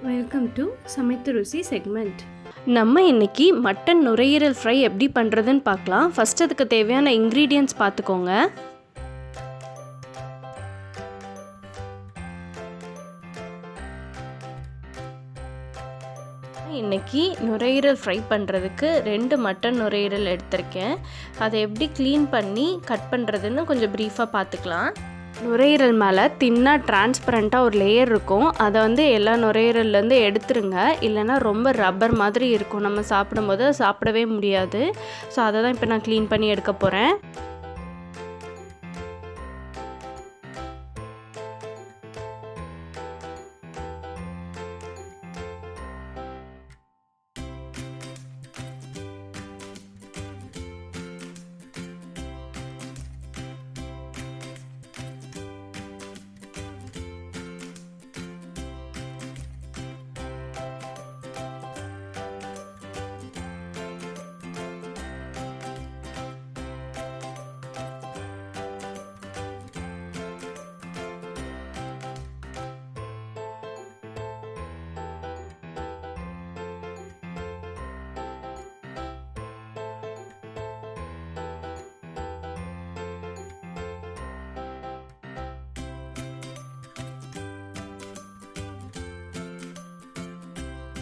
Welcome to சமைத்து ருசி segment. நம்ம இன்னைக்கு மட்டன் நுரையீரல் ஃப்ரை எப்படி பண்ணுறதுன்னு பார்க்கலாம். ஃபஸ்ட் அதுக்கு தேவையான இன்க்ரீடியன்ட்ஸ் பார்த்துக்கோங்க. இன்றைக்கி நுரையீரல் ஃப்ரை பண்ணுறதுக்கு 2 மட்டன் நுரையீரல் எடுத்திருக்கேன். அதை எப்படி க்ளீன் பண்ணி கட் பண்ணுறதுன்னு கொஞ்சம் ப்ரீஃபாக பார்த்துக்கலாம். நுரையீரல் மேலே தின்னாக டிரான்ஸ்பரண்ட்டாக ஒரு லேயர் இருக்கும். அதை எல்லா நுரையீரல்லேருந்து எடுத்துருங்க. இல்லைனா ரொம்ப ரப்பர் மாதிரி இருக்கும், நம்ம சாப்பிடும்போது சாப்பிடவே முடியாது. ஸோ அதை தான் இப்போ நான் க்ளீன் பண்ணி எடுக்க போகிறேன்.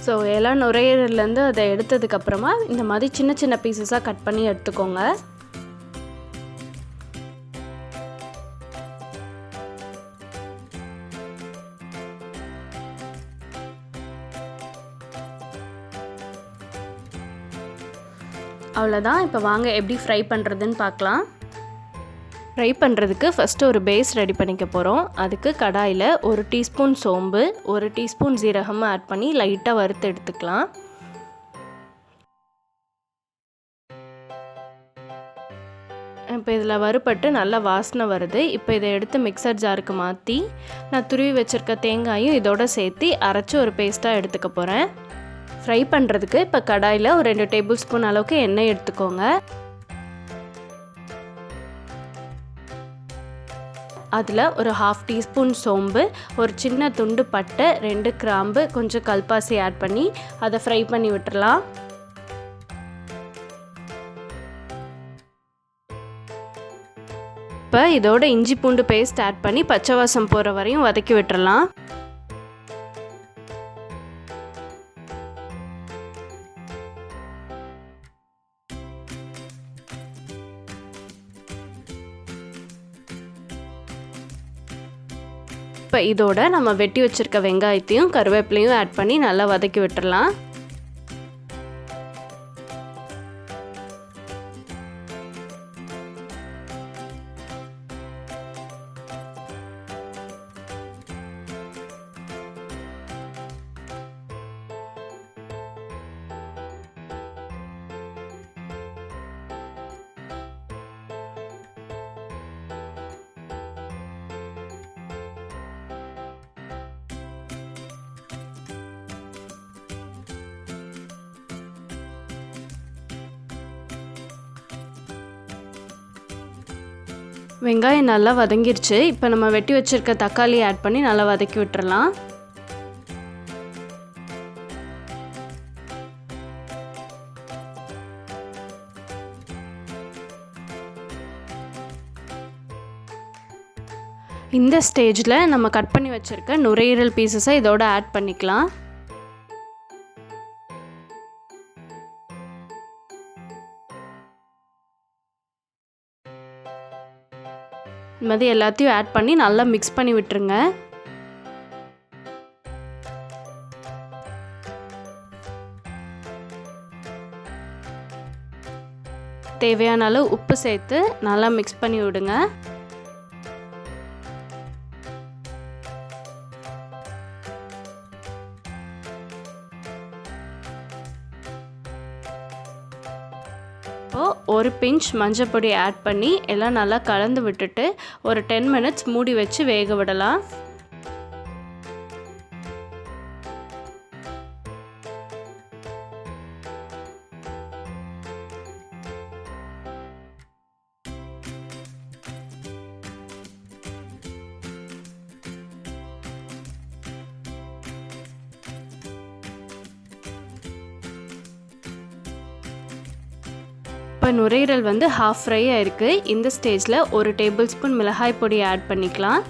ஸோ எல்லா நுரையீரல்லேருந்து அதை எடுத்ததுக்கப்புறமா இந்த மாதிரி சின்ன சின்ன பீசஸாக கட் பண்ணி எடுத்துக்கோங்க. அவ்வளோதான். இப்போ வாங்க எப்படி ஃப்ரை பண்ணுறதுன்னு பார்க்கலாம். ஃப்ரை பண்ணுறதுக்கு ஃபஸ்ட்டு ஒரு பேஸ் ரெடி பண்ணிக்க போகிறோம். அதுக்கு கடாயில் 1 டீஸ்பூன் சோம்பு, 1 டீஸ்பூன் ஜீரகமும் ஆட் பண்ணி லைட்டாக வறுத்து எடுத்துக்கலாம். இப்போ இதில் வறுபட்டு நல்லா வாசனை வருது. இப்போ இதை எடுத்து மிக்சர் ஜாருக்கு மாற்றி நான் துருவி வச்சுருக்க தேங்காயும் இதோடு சேர்த்து அரைச்சி ஒரு பேஸ்ட்டாக எடுத்துக்க போகிறேன். ஃப்ரை பண்ணுறதுக்கு இப்போ கடாயில் ஒரு 2 டேபிள் ஸ்பூன் அளவுக்கு எண்ணெய் எடுத்துக்கோங்க. அதில் ஒரு 1/2 டீஸ்பூன் சோம்பு, ஒரு சின்ன துண்டு பட்டை, 2 கிராம்பு, கொஞ்சம் கல்பாசி ஆட் பண்ணி அதை ஃப்ரை பண்ணி விட்டுறலாம். இப்போ இதோட இஞ்சி பூண்டு பேஸ்ட் ஆட் பண்ணி பச்சை வாசம் போகிற வரையும் வதக்கி விட்டுறலாம். இப்போ இதோட நம்ம வெட்டி வச்சுருக்க வெங்காயத்தையும் கருவேப்பிலையும் ஆட் பண்ணி நல்லா வதக்கி விட்டுறலாம். வெங்காயம் நல்லா வதங்கிருச்சு. இப்போ நம்ம வெட்டி வச்சுருக்க தக்காளி ஆட் பண்ணி நல்லா வதக்கி விட்டுறலாம். இந்த ஸ்டேஜில் நம்ம கட் பண்ணி வச்சுருக்க நுரையீரல் பீசஸை இதோட ஆட் பண்ணிக்கலாம். இந்த மாதிரி எல்லாத்தையும் ஆட் பண்ணி நல்லா மிக்ஸ் பண்ணி விட்டுருங்க. தேவையான அளவு உப்பு சேர்த்து நல்லா மிக்ஸ் பண்ணி விடுங்க. இப்போது ஒரு பிஞ்ச் மஞ்சள் பொடி ஆட் பண்ணி எல்லாம் நல்லா கலந்து விட்டுட்டு ஒரு 10 மினிட்ஸ் மூடி வச்சு வேக விடலாம். இப்போ நுரையீரல் வந்து ஹாஃப் ஃப்ரை ஆயிருக்கு. இந்த ஸ்டேஜில் 1 டேபிள் ஸ்பூன் மிளகாய் பொடி ஆட் பண்ணிக்கலாம்.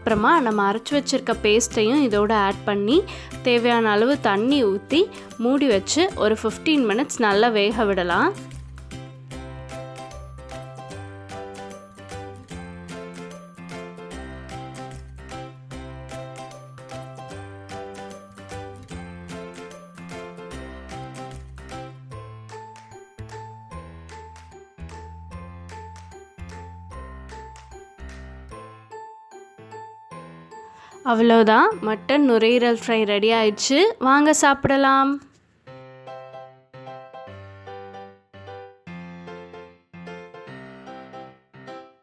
அப்புறமா நம்ம அரைச்சி வச்சுருக்க பேஸ்ட்டையும் இதோடு ஆட் பண்ணி தேவையான அளவு தண்ணி ஊற்றி மூடி வச்சு ஒரு 15 மினிட்ஸ் நல்லா வேக விடலாம். அவ்வளோதான், மட்டன் நுரையீரல் ஃப்ரை ரெடி ஆயிடுச்சு. வாங்க சாப்பிடலாம்.